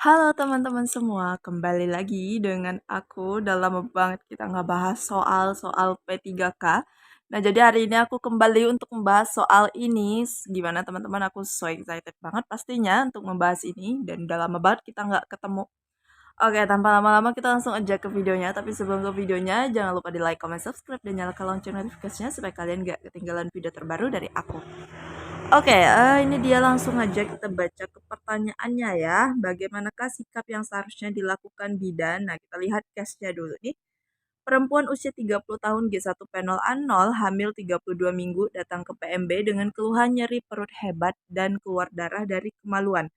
Halo teman-teman semua, kembali lagi dengan aku. Udah lama banget kita nggak bahas soal P3K. Nah, jadi hari ini aku kembali untuk membahas soal ini. Gimana teman-teman, aku so excited banget pastinya untuk membahas ini. Dan udah lama banget kita nggak ketemu. Oke, tanpa lama-lama kita langsung aja ke videonya. Tapi sebelum ke videonya, jangan lupa di like, comment, subscribe, dan nyalakan lonceng notifikasinya supaya kalian nggak ketinggalan video terbaru dari aku. Oke, ini dia langsung aja kita baca ke pertanyaannya ya. Bagaimanakah sikap yang seharusnya dilakukan bidan? Nah, kita lihat case-nya dulu nih. Perempuan usia 30 tahun G1P0A0 hamil 32 minggu datang ke PMB dengan keluhan nyeri perut hebat dan keluar darah dari kemaluan.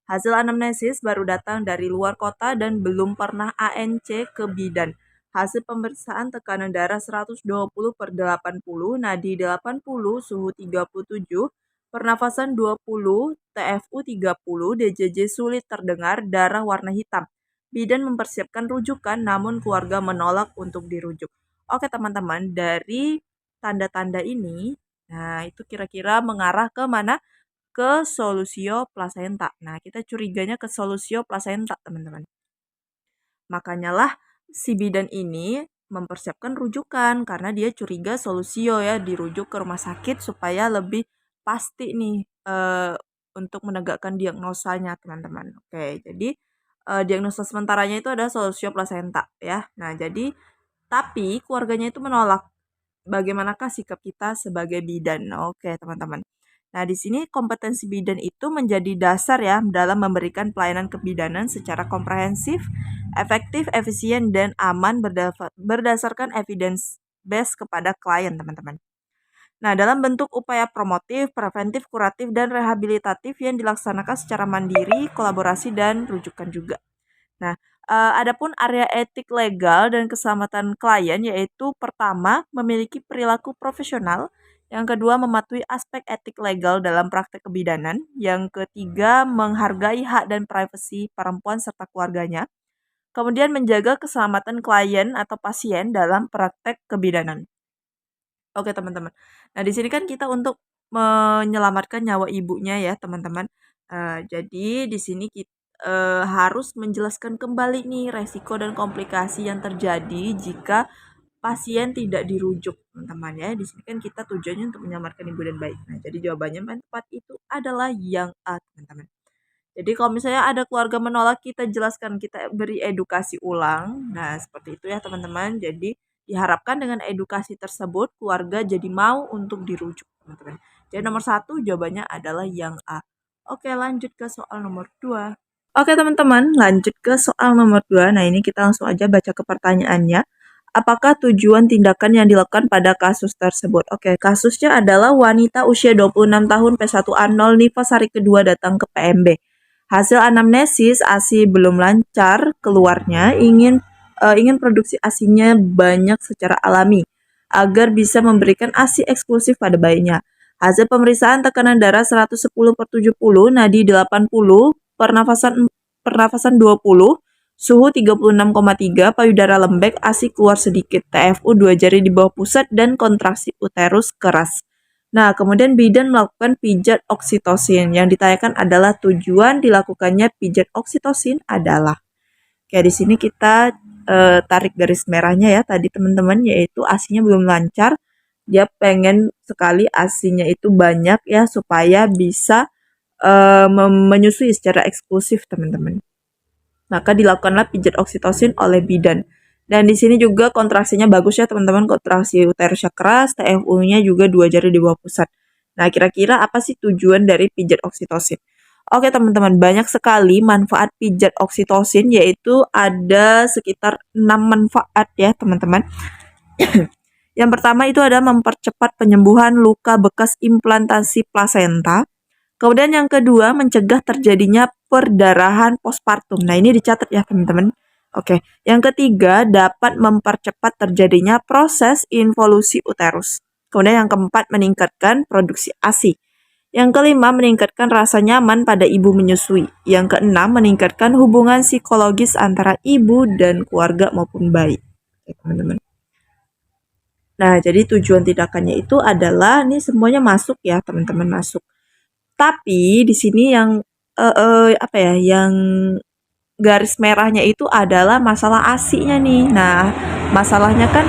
Hasil anamnesis baru datang dari luar kota dan belum pernah ANC ke bidan. Hasil pemeriksaan tekanan darah 120/80, nadi 80, suhu 37, pernafasan 20, TFU 30, DJJ sulit terdengar, darah warna hitam. Bidan mempersiapkan rujukan namun keluarga menolak untuk dirujuk. Oke teman-teman, dari tanda-tanda ini, nah itu kira-kira mengarah ke mana? Ke solusio plasenta. Nah, kita curiganya ke solusio plasenta, teman-teman. Makanya lah si bidan ini mempersiapkan rujukan karena dia curiga solusio ya, dirujuk ke rumah sakit supaya lebih pasti nih untuk menegakkan diagnosanya, teman-teman. Oke, jadi diagnosa sementaranya itu ada solusio plasenta ya. Nah, jadi tapi keluarganya itu menolak. Bagaimanakah sikap kita sebagai bidan? Oke, teman-teman. Nah, di sini kompetensi bidan itu menjadi dasar ya dalam memberikan pelayanan kebidanan secara komprehensif, efektif, efisien, dan aman berdasarkan evidence base kepada klien, teman-teman. Nah, dalam bentuk upaya promotif, preventif, kuratif, dan rehabilitatif yang dilaksanakan secara mandiri, kolaborasi, dan rujukan juga. Nah, adapun area etik legal dan keselamatan klien yaitu pertama, memiliki perilaku profesional, yang kedua, mematuhi aspek etik legal dalam praktek kebidanan, yang ketiga, menghargai hak dan privasi perempuan serta keluarganya, kemudian menjaga keselamatan klien atau pasien dalam praktek kebidanan. Oke, teman-teman. Nah, di sini kan kita untuk menyelamatkan nyawa ibunya ya, teman-teman. Jadi di sini kita harus menjelaskan kembali nih resiko dan komplikasi yang terjadi jika pasien tidak dirujuk, teman-teman ya. Di sini kan kita tujuannya untuk menyelamatkan ibu dan bayi. Nah, jadi jawabannya yang tepat itu adalah yang A, teman-teman. Jadi kalau misalnya ada keluarga menolak, kita jelaskan, kita beri edukasi ulang. Nah, seperti itu ya teman-teman. Jadi diharapkan dengan edukasi tersebut, keluarga jadi mau untuk dirujuk, teman-teman. Jadi nomor 1 jawabannya adalah yang A. Oke, lanjut ke soal nomor 2. Oke teman-teman, lanjut ke soal nomor 2. Nah, ini kita langsung aja baca ke pertanyaannya. Apakah tujuan tindakan yang dilakukan pada kasus tersebut? Oke, kasusnya adalah wanita usia 26 tahun P1A0 nifas hari kedua datang ke PMB. Hasil anamnesis ASI belum lancar keluarnya, ingin produksi ASINya banyak secara alami agar bisa memberikan ASI eksklusif pada bayinya. Hasil pemeriksaan tekanan darah 110/70, nadi 80, pernafasan 20, suhu 36,3, payudara lembek, ASI keluar sedikit, TFU 2 jari di bawah pusat, dan kontraksi uterus keras. Nah, kemudian bidan melakukan pijat oksitosin. Yang ditanyakan adalah tujuan dilakukannya pijat oksitosin adalah. Kayak di sini kita tarik garis merahnya ya tadi teman-teman, yaitu ASINya belum lancar. Dia pengen sekali ASINya itu banyak ya supaya bisa menyusui secara eksklusif, teman-teman. Maka dilakukanlah pijat oksitosin oleh bidan. Dan di sini juga kontraksinya bagus ya teman-teman, kontraksi uterusnya keras, TFU-nya juga 2 jari di bawah pusat. Nah, kira-kira apa sih tujuan dari pijat oksitosin? Oke teman-teman, banyak sekali manfaat pijat oksitosin, yaitu ada sekitar 6 manfaat ya teman-teman. Yang pertama itu adalah mempercepat penyembuhan luka bekas implantasi plasenta. Kemudian yang kedua, mencegah terjadinya perdarahan postpartum. Nah, ini dicatat ya teman-teman. Oke, yang ketiga, dapat mempercepat terjadinya proses involusi uterus. Kemudian yang keempat, meningkatkan produksi ASI. Yang kelima, meningkatkan rasa nyaman pada ibu menyusui. Yang keenam, meningkatkan hubungan psikologis antara ibu dan keluarga maupun bayi. Oke, teman-teman. Nah, jadi tujuan tindakannya itu adalah, ini semuanya masuk ya teman-teman, masuk. Tapi di sini yang apa ya, yang garis merahnya itu adalah masalah ASI-nya nih. Nah, masalahnya kan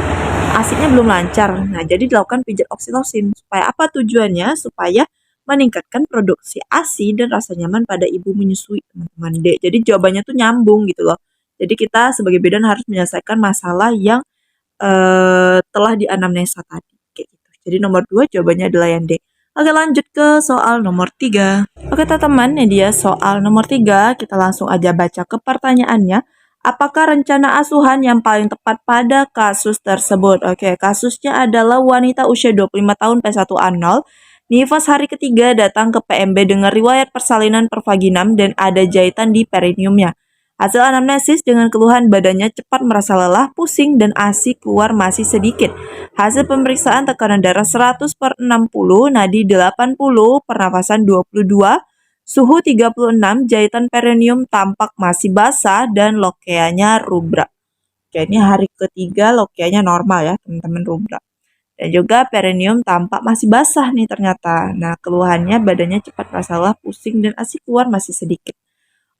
ASI-nya belum lancar. Nah, jadi dilakukan pijat oksitosin. Supaya apa tujuannya? Supaya meningkatkan produksi ASI dan rasa nyaman pada ibu menyusui, teman-teman. Jadi jawabannya tuh nyambung gitu loh. Jadi kita sebagai bidan harus menyelesaikan masalah yang telah dianamnesa tadi kayak gitu. Jadi nomor 2 jawabannya adalah yang D. Oke, lanjut ke soal nomor 3. Oke, teman-teman, ini dia soal nomor 3. Kita langsung aja baca ke pertanyaannya. Apakah rencana asuhan yang paling tepat pada kasus tersebut? Oke, kasusnya adalah wanita usia 25 tahun P1A0. Nifas hari ketiga datang ke PMB dengan riwayat persalinan pervaginam dan ada jahitan di perineumnya. Hasil anamnesis dengan keluhan badannya cepat merasa lelah, pusing, dan ASI keluar masih sedikit. Hasil pemeriksaan tekanan darah 100/60, nadi 80, pernafasan 22, suhu 36, jahitan perineum tampak masih basah, dan lokeanya rubra. Oke, ini hari ketiga lokeanya normal ya, teman-teman, rubra. Dan juga perineum tampak masih basah nih ternyata. Nah, keluhannya badannya cepat merasa lelah, pusing, dan ASI keluar masih sedikit.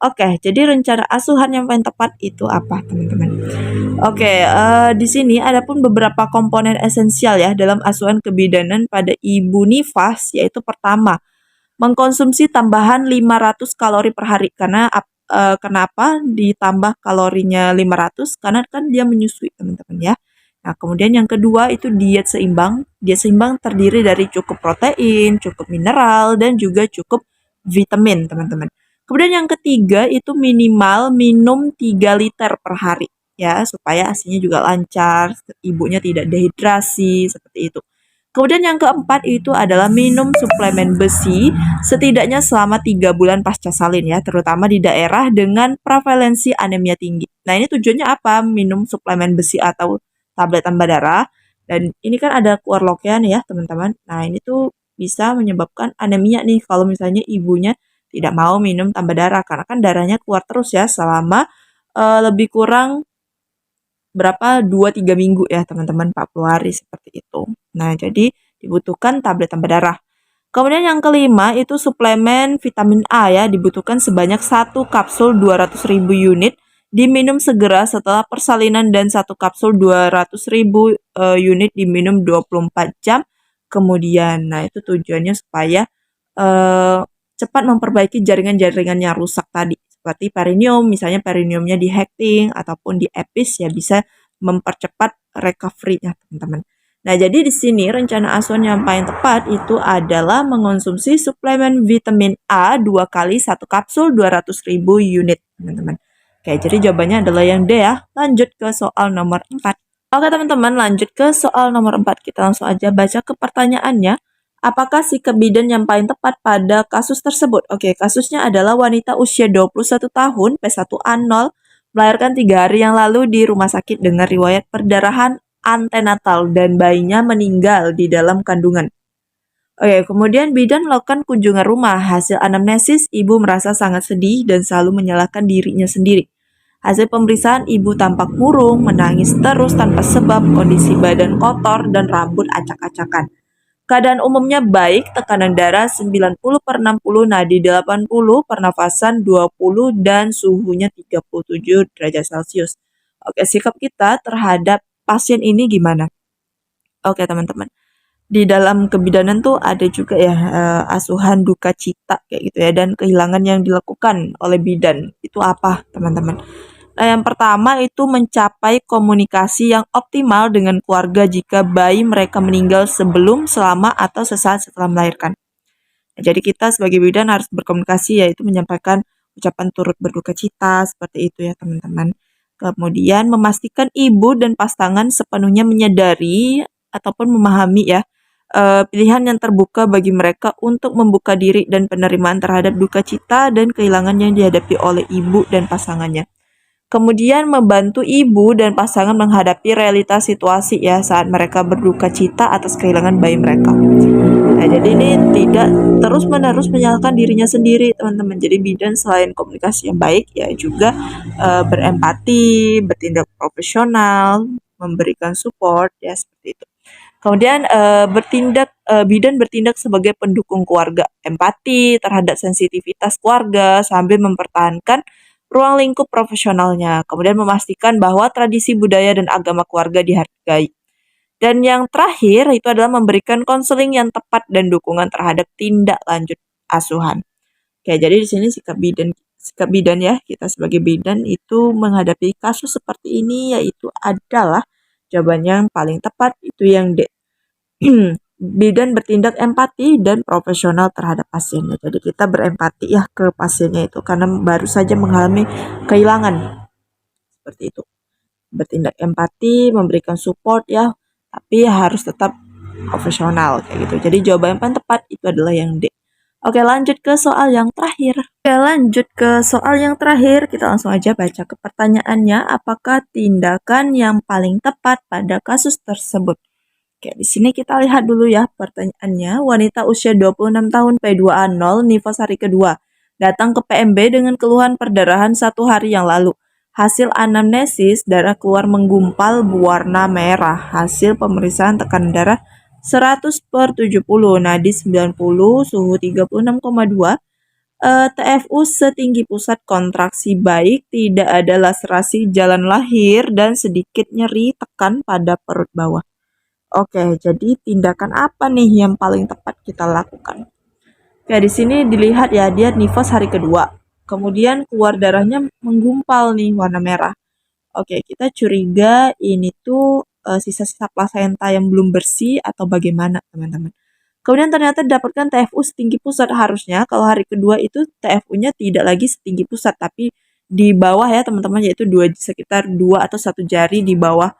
Oke, jadi rencana asuhan yang paling tepat itu apa, teman-teman? Oke, di sini ada pun beberapa komponen esensial ya dalam asuhan kebidanan pada ibu nifas, yaitu pertama, mengkonsumsi tambahan 500 kalori per hari. Kenapa ditambah kalorinya 500? Karena kan dia menyusui, teman-teman ya. Nah, kemudian yang kedua itu diet seimbang. Diet seimbang terdiri dari cukup protein, cukup mineral, dan juga cukup vitamin, teman-teman. Kemudian yang ketiga itu minimal minum 3 liter per hari ya, supaya ASINya juga lancar, ibunya tidak dehidrasi, seperti itu. Kemudian yang keempat itu adalah minum suplemen besi setidaknya selama 3 bulan pasca salin ya, terutama di daerah dengan prevalensi anemia tinggi. Nah, ini tujuannya apa? Minum suplemen besi atau tablet tambah darah. Dan ini kan ada keluar lokea nih ya, teman-teman. Nah, ini tuh bisa menyebabkan anemia nih kalau misalnya ibunya tidak mau minum tambah darah, karena kan darahnya keluar terus ya selama lebih kurang berapa 2-3 minggu ya teman-teman, 40 hari seperti itu. Nah, jadi dibutuhkan tablet tambah darah. Kemudian yang kelima itu suplemen vitamin A ya, dibutuhkan sebanyak 1 kapsul 200.000 unit, diminum segera setelah persalinan, dan 1 kapsul 200.000 unit diminum 24 jam kemudian. Nah, itu tujuannya supaya eh, cepat memperbaiki jaringan-jaringan yang rusak tadi. Seperti perineum, misalnya perineumnya di hecting ataupun di epis ya, bisa mempercepat recovery-nya, teman-teman. Nah, jadi di sini rencana asuhan yang paling tepat itu adalah mengonsumsi suplemen vitamin A 2 kali 1 kapsul 200.000 unit, teman-teman. Oke, jadi jawabannya adalah yang D ya. Lanjut ke soal nomor 4. Oke, teman-teman, lanjut ke soal nomor 4. Kita langsung aja baca ke pertanyaannya. Apakah sikap bidan yang paling tepat pada kasus tersebut? Oke, kasusnya adalah wanita usia 21 tahun, P1A0, melahirkan 3 hari yang lalu di rumah sakit dengan riwayat perdarahan antenatal dan bayinya meninggal di dalam kandungan. Oke, kemudian bidan melakukan kunjungan rumah. Hasil anamnesis, ibu merasa sangat sedih dan selalu menyalahkan dirinya sendiri. Hasil pemeriksaan, ibu tampak murung, menangis terus tanpa sebab, kondisi badan kotor, dan rambut acak-acakan. Keadaan umumnya baik, tekanan darah 90/60, nadi 80, pernafasan 20, dan suhunya 37 derajat Celcius. Oke, sikap kita terhadap pasien ini gimana? Oke, teman-teman. Di dalam kebidanan tuh ada juga ya asuhan duka cita kayak gitu ya, dan kehilangan yang dilakukan oleh bidan. Itu apa, teman-teman? Nah, yang pertama itu mencapai komunikasi yang optimal dengan keluarga jika bayi mereka meninggal sebelum, selama, atau sesaat setelah melahirkan. Nah, jadi kita sebagai bidan harus berkomunikasi, yaitu menyampaikan ucapan turut berduka cita seperti itu ya, teman-teman. Kemudian memastikan ibu dan pasangan sepenuhnya menyadari ataupun memahami ya pilihan yang terbuka bagi mereka untuk membuka diri dan penerimaan terhadap duka cita dan kehilangan yang dihadapi oleh ibu dan pasangannya. Kemudian membantu ibu dan pasangan menghadapi realitas situasi ya saat mereka berduka cita atas kehilangan bayi mereka. Nah, jadi ini tidak terus-menerus menyalahkan dirinya sendiri, teman-teman. Jadi bidan selain komunikasi yang baik ya juga berempati, bertindak profesional, memberikan support ya seperti itu. Kemudian bidan bertindak sebagai pendukung keluarga, empati terhadap sensitivitas keluarga sambil mempertahankan ruang lingkup profesionalnya. Kemudian memastikan bahwa tradisi budaya dan agama keluarga dihargai. Dan yang terakhir itu adalah memberikan konseling yang tepat dan dukungan terhadap tindak lanjut asuhan. Oke, jadi di sini sikap bidan ya, kita sebagai bidan itu menghadapi kasus seperti ini yaitu adalah jawabannya yang paling tepat itu yang D. Bidan bertindak empati dan profesional terhadap pasiennya. Jadi kita berempati ya ke pasiennya itu karena baru saja mengalami kehilangan seperti itu. Bertindak empati, memberikan support ya, tapi harus tetap profesional kayak gitu. Jadi jawaban yang paling tepat itu adalah yang D. Oke, lanjut ke soal yang terakhir. Oke, lanjut ke soal yang terakhir. Kita langsung aja baca ke pertanyaannya. Apakah tindakan yang paling tepat pada kasus tersebut? Oke, di sini kita lihat dulu ya pertanyaannya. Wanita usia 26 tahun P2A0 nifas hari kedua datang ke PMB dengan keluhan perdarahan 1 hari yang lalu. Hasil anamnesis, darah keluar menggumpal berwarna merah. Hasil pemeriksaan tekanan darah 100/70, nadi 90, suhu 36,2, TFU setinggi pusat kontraksi baik, tidak ada laserasi jalan lahir, dan sedikit nyeri tekan pada perut bawah. Oke, jadi tindakan apa nih yang paling tepat kita lakukan? Oke, di sini dilihat ya, dia nifas hari kedua. Kemudian keluar darahnya menggumpal nih, warna merah. Oke, kita curiga ini tuh sisa-sisa plasenta yang belum bersih atau bagaimana, teman-teman. Kemudian ternyata didapatkan TFU setinggi pusat. Harusnya kalau hari kedua itu TFU-nya tidak lagi setinggi pusat, tapi di bawah ya, teman-teman, yaitu sekitar 2 atau 1 jari di bawah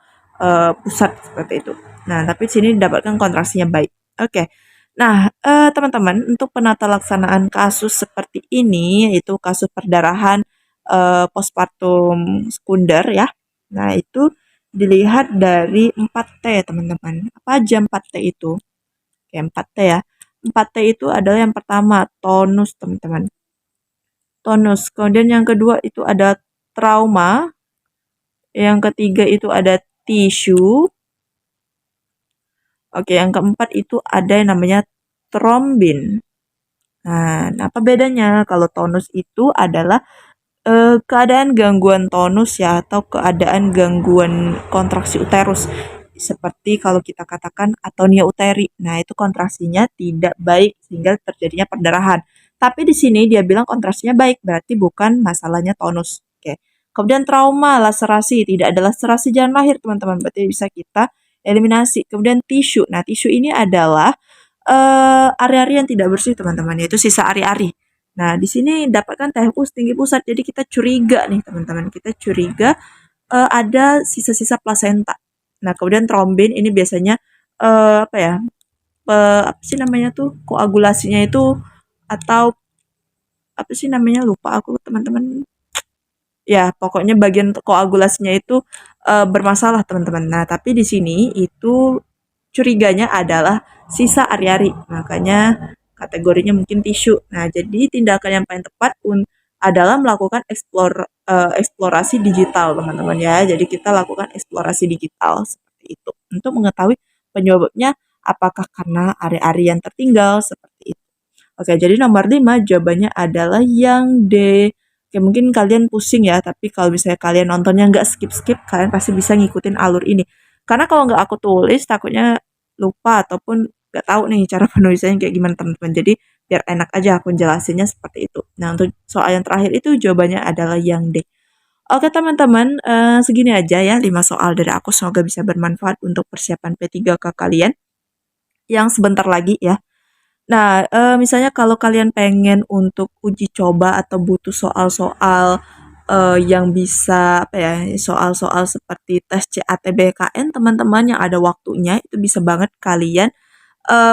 pusat seperti itu. Nah, tapi di sini didapatkan kontraksinya baik. Oke. Nah, teman-teman, untuk penata laksanaan kasus seperti ini, yaitu kasus perdarahan postpartum sekunder ya. Nah, itu dilihat dari 4T, teman-teman. Apa aja 4T itu? Oke, 4T ya. 4T itu adalah yang pertama, tonus, teman-teman. Tonus. Kemudian yang kedua itu ada trauma. Yang ketiga itu ada tisu. Oke, yang keempat itu ada yang namanya trombin. Nah, apa bedanya? Kalau tonus itu adalah keadaan gangguan tonus ya, atau keadaan gangguan kontraksi uterus. Seperti kalau kita katakan atonia uteri. Nah, itu kontraksinya tidak baik sehingga terjadinya perdarahan. Tapi di sini dia bilang kontraksinya baik, berarti bukan masalahnya tonus. Oke. Kemudian trauma, laserasi, tidak ada laserasi jalan lahir, teman-teman. Berarti bisa kita eliminasi. Kemudian tisu. Nah, tisu ini adalah area-area yang tidak bersih, teman-teman, yaitu sisa ari-ari. Nah, di sini dapatkan TFU setinggi pusat. Jadi kita curiga nih, teman-teman. Kita curiga ada sisa-sisa plasenta. Nah, kemudian trombin ini biasanya apa ya? Apa sih namanya tuh? Koagulasinya itu atau apa sih namanya? Lupa aku, teman-teman. Ya, pokoknya bagian koagulasinya itu bermasalah, teman-teman. Nah, tapi di sini itu curiganya adalah sisa ari-ari. Makanya kategorinya mungkin tisu. Nah, jadi tindakan yang paling tepat adalah melakukan eksplorasi digital, teman-teman ya. Jadi kita lakukan eksplorasi digital seperti itu untuk mengetahui penyebabnya apakah karena ari-ari yang tertinggal seperti itu. Oke, jadi nomor 5 jawabannya adalah yang D. Oke, mungkin kalian pusing ya, tapi kalau misalnya kalian nontonnya nggak skip-skip, kalian pasti bisa ngikutin alur ini. Karena kalau nggak aku tulis, takutnya lupa ataupun nggak tahu nih cara penulisannya kayak gimana, teman-teman. Jadi biar enak aja aku jelasinnya seperti itu. Nah, untuk soal yang terakhir itu jawabannya adalah yang D. Oke, teman-teman, segini aja ya 5 soal dari aku. Semoga bisa bermanfaat untuk persiapan P3K kalian yang sebentar lagi ya. Nah, misalnya kalau kalian pengen untuk uji coba atau butuh soal-soal yang bisa apa ya, soal-soal seperti tes CATBKN, teman-teman yang ada waktunya, itu bisa banget kalian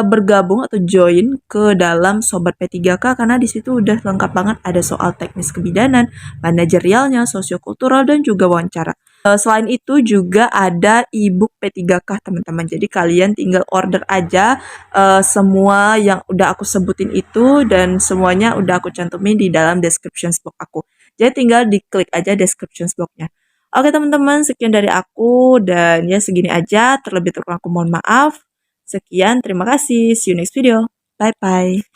bergabung atau join ke dalam Sobat P3K karena di situ udah lengkap banget, ada soal teknis kebidanan, manajerialnya, sosiokultural, dan juga wawancara. Selain itu juga ada e-book P3K, teman-teman. Jadi kalian tinggal order aja semua yang udah aku sebutin itu, dan semuanya udah aku cantumin di dalam description box aku. Jadi tinggal diklik aja description box-nya. Oke, teman-teman, sekian dari aku, dan ya segini aja. Terlebih kurang aku mohon maaf. Sekian, terima kasih. See you next video. Bye-bye.